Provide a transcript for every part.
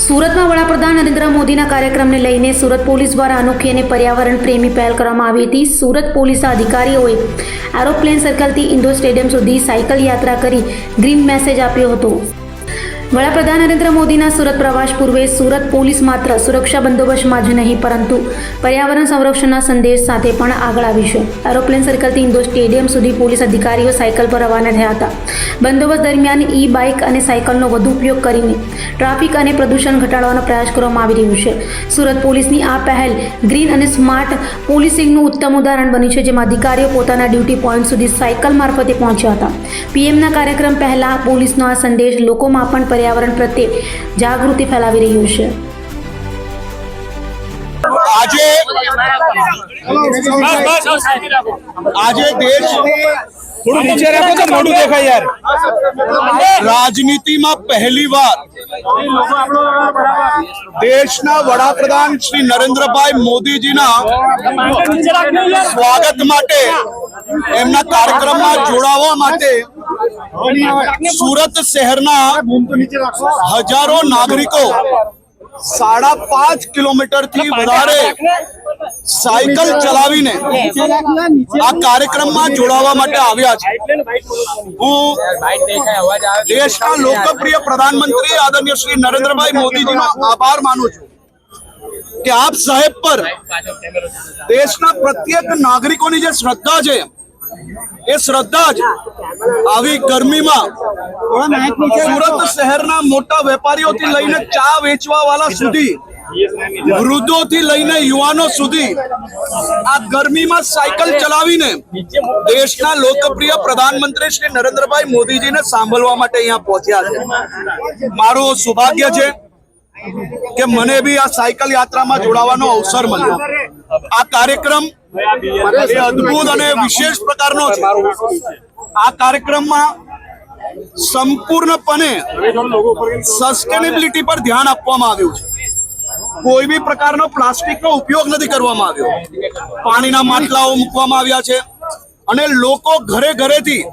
સુરતમાં વડાપ્રધાન નરેન્દ્ર મોદીના કાર્યક્રમને લઈને સુરત પોલીસ દ્વારા અનોખી અને પર્યાવરણ પ્રેમી પહેલ કરવામાં આવી હતી। સુરત પોલીસ અધિકારીઓએ એરોપ્લેન સર્કલથી ઇન્ડોર સ્ટેડિયમ સુધી સાયકલ યાત્રા કરી ગ્રીન મેસેજ આપ્યો હતો। વડાપ્રધાન નરેન્દ્ર મોદીના સુરત પ્રવાસ પૂર્વે સુરત પોલીસ માત્ર સુરક્ષા બંદોબસ્તમાં જ નહીં પરંતુ પર્યાવરણ સંરક્ષણના સંદેશ સાથે પણ આગળ આવી છે। એરોપ્લેન સર્કલથી ઇન્ડોર સ્ટેડિયમ સુધી પોલીસ અધિકારીઓ સાયકલ પર રવાના થયા હતા। બંદોબસ્ત દરમિયાન ઈ બાઇક અને સાયકલનો વધુ ઉપયોગ કરીને ટ્રાફિક અને પ્રદૂષણ ઘટાડવાનો પ્રયાસ કરવામાં આવી રહ્યો છે। સુરત પોલીસની આ પહેલ ગ્રીન અને સ્માર્ટ પોલીસિંગનું ઉત્તમ ઉદાહરણ બની છે, જેમાં અધિકારીઓ પોતાના ડ્યુટી પોઈન્ટ સુધી સાયકલ મારફતે પહોંચ્યા હતા। પીએમના કાર્યક્રમ પહેલા પોલીસનો આ સંદેશ લોકોમાં પણ पर्यावरण प्रत्ये जागृति फैलावी रह्यो छे। આજે રાજનીતિમાં પહેલીવાર દેશના વડાપ્રધાન શ્રી નરેન્દ્રભાઈ મોદીજીના સ્વાગત માટે એમના કાર્યક્રમમાં જોડાવા માટે સુરત શહેરના હજારો નાગરિકો 5.5 કિલોમીટર થી વધારે સાયકલ ચલાવીને આ કાર્યક્રમમાં જોડાવા માટે આવ્યા છે। હું દેશના લોકપ્રિય પ્રધાનમંત્રી આદરણીય શ્રી નરેન્દ્રભાઈ મોદીજીનો આભાર માનું છું કે આપ સાહેબ પર દેશના પ્રત્યેક નાગરિકોની જે શ્રદ્ધા છે એ શ્રદ્ધા જ આવી ગરમીમાં સુરત શહેરના મોટા વેપારીઓથી લઈને ચા વેચવા વાળા સુધી, વૃદ્ધોથી લઈને યુવાનો સુધી આ ગરમીમાં સાયકલ ચલાવીને દેશના લોકપ્રિય પ્રધાનમંત્રી શ્રી નરેન્દ્રભાઈ મોદીજીને સાંભળવા માટે અહીંયા પહોંચ્યા છે। મારું સૌભાગ્ય છે કે મને બી આ સાયકલ યાત્રામાં જોડાવાનો અવસર મળ્યો। આ કાર્યક્રમ અદ્ભુત અને વિશેષ પ્રકારનો છે। આ કાર્યક્રમમાં સંપૂર્ણપણે સસ્ટેનેબિલિટી પર ધ્યાન આપવામાં આવ્યું છે। કોઈ બી પ્રકારનો પ્લાસ્ટિકનો ઉપયોગ નથી કરવામાં આવ્યો। પાણીના માટલાઓ મૂકવામાં આવ્યા છે અને લોકો ઘરે ઘરેથી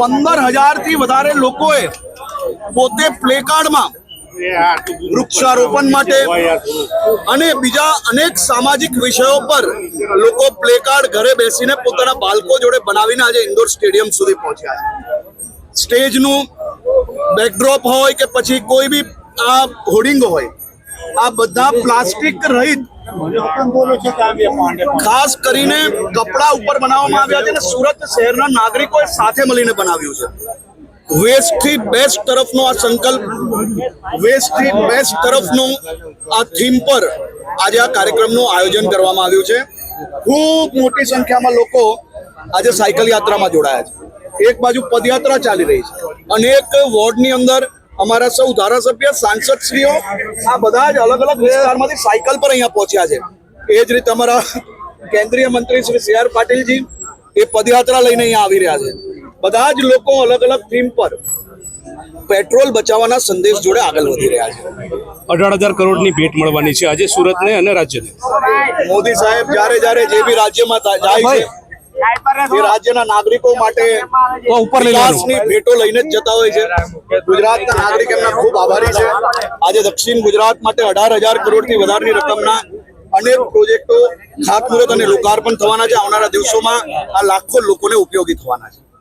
15,000 થી વધારે લોકોએ પોતે પ્લેકાર્ડમાં વૃક્ષારોપણ માટે અને બીજા અનેક સામાજિક વિષયો પર લોકો પ્લેકાર્ડ ઘરે બેસીને પોતાના બાળકો જોડે બનાવીને આજે ઇન્ડોર સ્ટેડિયમ સુધી પહોંચ્યા છે। સ્ટેજનું બેકડ્રોપ હોય કે પછી કોઈ બી આ હોર્ડિંગ હોય, આ બધા પ્લાસ્ટિક રહિત ખાસ કરીને કપડા ઉપર બનાવવામાં આવ્યા છે અને સુરત શહેરના નાગરિકોએ સાથે મળીને બનાવ્યું છે। વેસ્ટ થી બેસ્ટ તરફનો આ સંકલ્પ, વેસ્ટ થી બેસ્ટ તરફનો આ થીમ પર આજે આ કાર્યક્રમનું આયોજન કરવામાં આવ્યું છે। ખૂબ મોટી સંખ્યામાં લોકો આજે સાયકલ યાત્રામાં જોડાયા છે। એક બાજુ પદયાત્રા ચાલી રહી છે, અનેક વોર્ડની અંદર અમારા સૌ ધારાસભ્ય, સાંસદશ્રીઓ આ બધા જ અલગ અલગ વિસ્તારમાંથી સાયકલ પર અહીંયા પહોંચ્યા છે। એ જ રીતે અમારા કેન્દ્રીય મંત્રી શ્રી CR પાટીલજી એ પદયાત્રા લઈને અહીંયા આવી રહ્યા છે। બધા જ લોકો અલગ અલગ થીમ પર પેટ્રોલ બચાવવાના સંદેશ જોડે આગળ વધી રહ્યા છે। 18,000 કરોડની ભેટ મળવાની છે આજે સુરતને અને રાજ્યને। મોદી સાહેબ જ્યારે જે બી રાજ્યમાં જાય છે એ રાજ્યના નાગરિકો માટે વિકાસની ભેટો લઈને જ જતા હોય છે। ગુજરાતના નાગરિક એમના ખૂબ આભારી છે। આજે દક્ષિણ ગુજરાત માટે 18,000 કરોડથી વધારેની રકમના અનેક પ્રોજેક્ટો ખાતમુહૂર્ત અને લોકાર્પણ થવાના છે। આવનારા દિવસોમાં આ લાખો લોકોને ઉપયોગી થવાના છે।